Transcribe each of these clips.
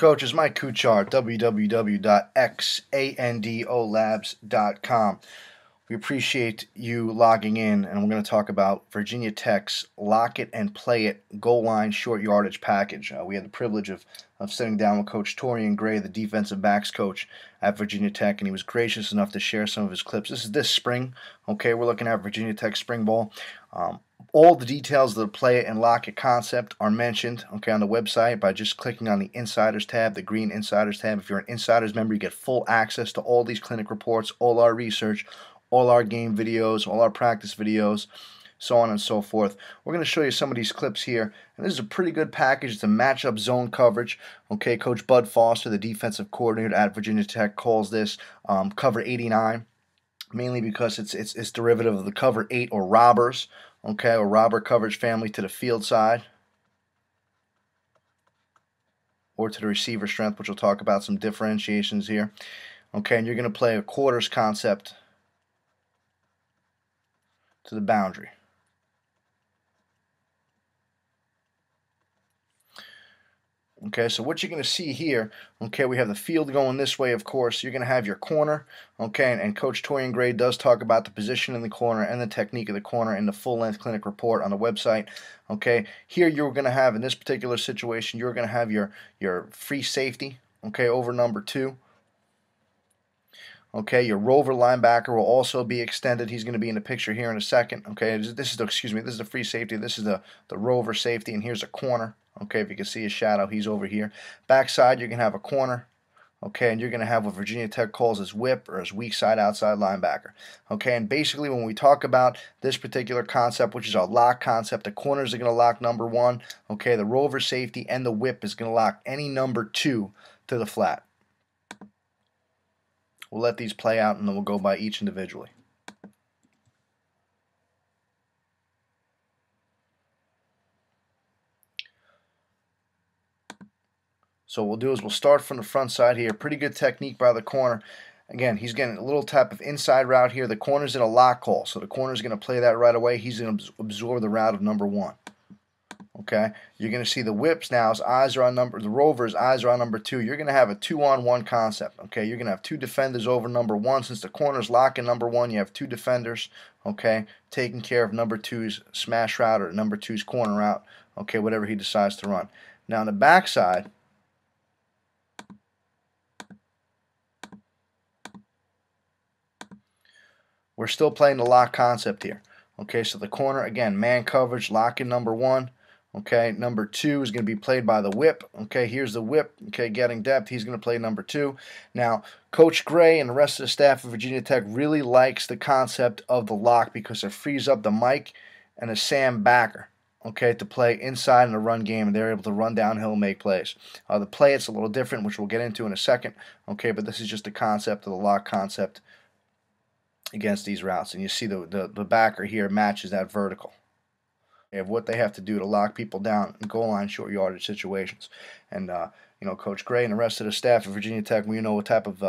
Coach, it's Mike Kuchar, www.xandolabs.com. We appreciate you logging in, and we're going to talk about Virginia Tech's Lock It and Play It goal line short yardage package. We had the privilege of sitting down with Coach Torian Gray, the defensive backs coach at Virginia Tech, and he was gracious enough to share some of his clips. This is this spring. Okay, we're looking at Virginia Tech spring ball. All the details of the Play It and Lock It concept are mentioned, okay, on the website by just clicking on the Insiders tab, the green Insiders tab. If you're an Insiders member, you get full access to all these clinic reports, all our research, all our game videos, all our practice videos, so on and so forth. We're going to show you some of these clips here, and this is a pretty good package. It's a matchup zone coverage. Okay, Coach Bud Foster, the defensive coordinator at Virginia Tech, calls this cover 89, mainly because it's derivative of the cover 8 or robbers, okay, or robber coverage family to the field side, or to the receiver strength, which we'll talk about some differentiations here. Okay, and you're going to play a quarters concept to the boundary. Okay, so what you're going to see here, okay, we have the field going this way, of course. You're going to have your corner, okay, and Coach Torian Gray does talk about the position in the corner and the technique of the corner in the full-length clinic report on the website. Okay, here you're going to have, in this particular situation, you're going to have your free safety, okay, over number 2. Okay, your rover linebacker will also be extended. He's going to be in the picture here in a second. Okay, this is the free safety. This is the rover safety, and here's a corner. Okay, if you can see his shadow, he's over here. Backside, you're going to have a corner. Okay, and you're going to have what Virginia Tech calls his whip, or his weak side outside linebacker. Okay, and basically when we talk about this particular concept, which is a lock concept, the corners are going to lock number 1. Okay, the rover safety and the whip is going to lock any number 2 to the flat. We'll let these play out, and then we'll go by each individually. So what we'll do is we'll start from the front side here. Pretty good technique by the corner. Again, he's getting a little type of inside route here. The corner's in a lock call, so the corner's going to play that right away. He's going to absorb the route of number 1. Okay, you're going to see the whips now. His eyes are on the rover's eyes are on number 2. You're going to have a 2-on-1 concept. Okay, you're going to have 2 defenders over number 1. Since the corner's locking number 1, you have 2 defenders. Okay, taking care of number 2's smash route or number 2's corner route. Okay, whatever he decides to run. Now on the backside, we're still playing the lock concept here. Okay, so the corner, again, man coverage, locking number 1. Okay, number 2 is going to be played by the whip. Okay, here's the whip. Okay, getting depth. He's going to play number 2. Now, Coach Gray and the rest of the staff of Virginia Tech really likes the concept of the lock because it frees up the Mike and the Sam backer, okay, to play inside in the run game, and they're able to run downhill and make plays. The play, it's a little different, which we'll get into in a second. Okay, but this is just the concept of the lock concept against these routes, and you see the backer here matches that vertical of what they have to do to lock people down in goal line short yardage situations. And you know, Coach Gray and the rest of the staff at Virginia Tech, we know what type of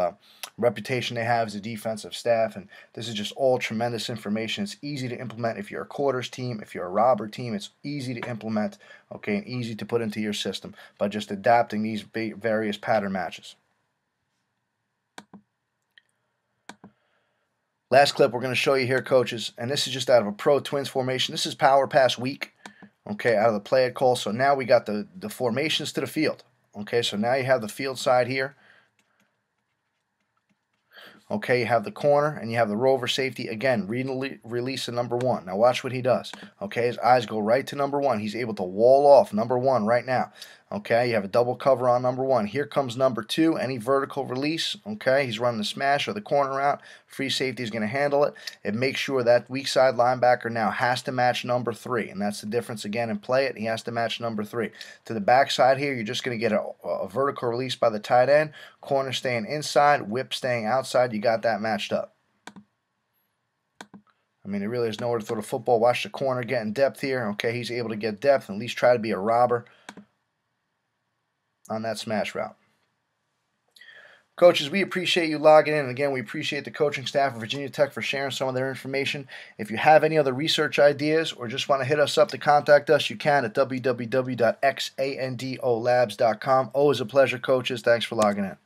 reputation they have as a defensive staff, and this is just all tremendous information. It's easy to implement if you're a quarters team, if you're a robber team. It's easy to implement, okay, and easy to put into your system by just adapting these various pattern matches. Last clip we're going to show you here, coaches, and this is just out of a pro twins formation. This is power pass week, okay, out of the play it call. So now we got the formations to the field. Okay, so now you have the field side here. Okay, you have the corner and you have the rover safety. Again, release of number 1. Now watch what he does. Okay, his eyes go right to number 1. He's able to wall off number 1 right now. Okay, you have a double cover on number 1. Here comes number 2. Any vertical release. Okay, he's running the smash or the corner route. Free safety is going to handle it. It makes sure that weak side linebacker now has to match number 3, and that's the difference again in play it. He has to match number 3. To the backside here, you're just going to get a vertical release by the tight end. Corner staying inside, whip staying outside. You got that matched up. I mean, there really is nowhere to throw the football. Watch the corner getting depth here. Okay, he's able to get depth and at least try to be a robber on that smash route. Coaches, we appreciate you logging in. And again, we appreciate the coaching staff of Virginia Tech for sharing some of their information. If you have any other research ideas or just want to hit us up to contact us, you can at www.xandolabs.com. Always a pleasure, coaches. Thanks for logging in.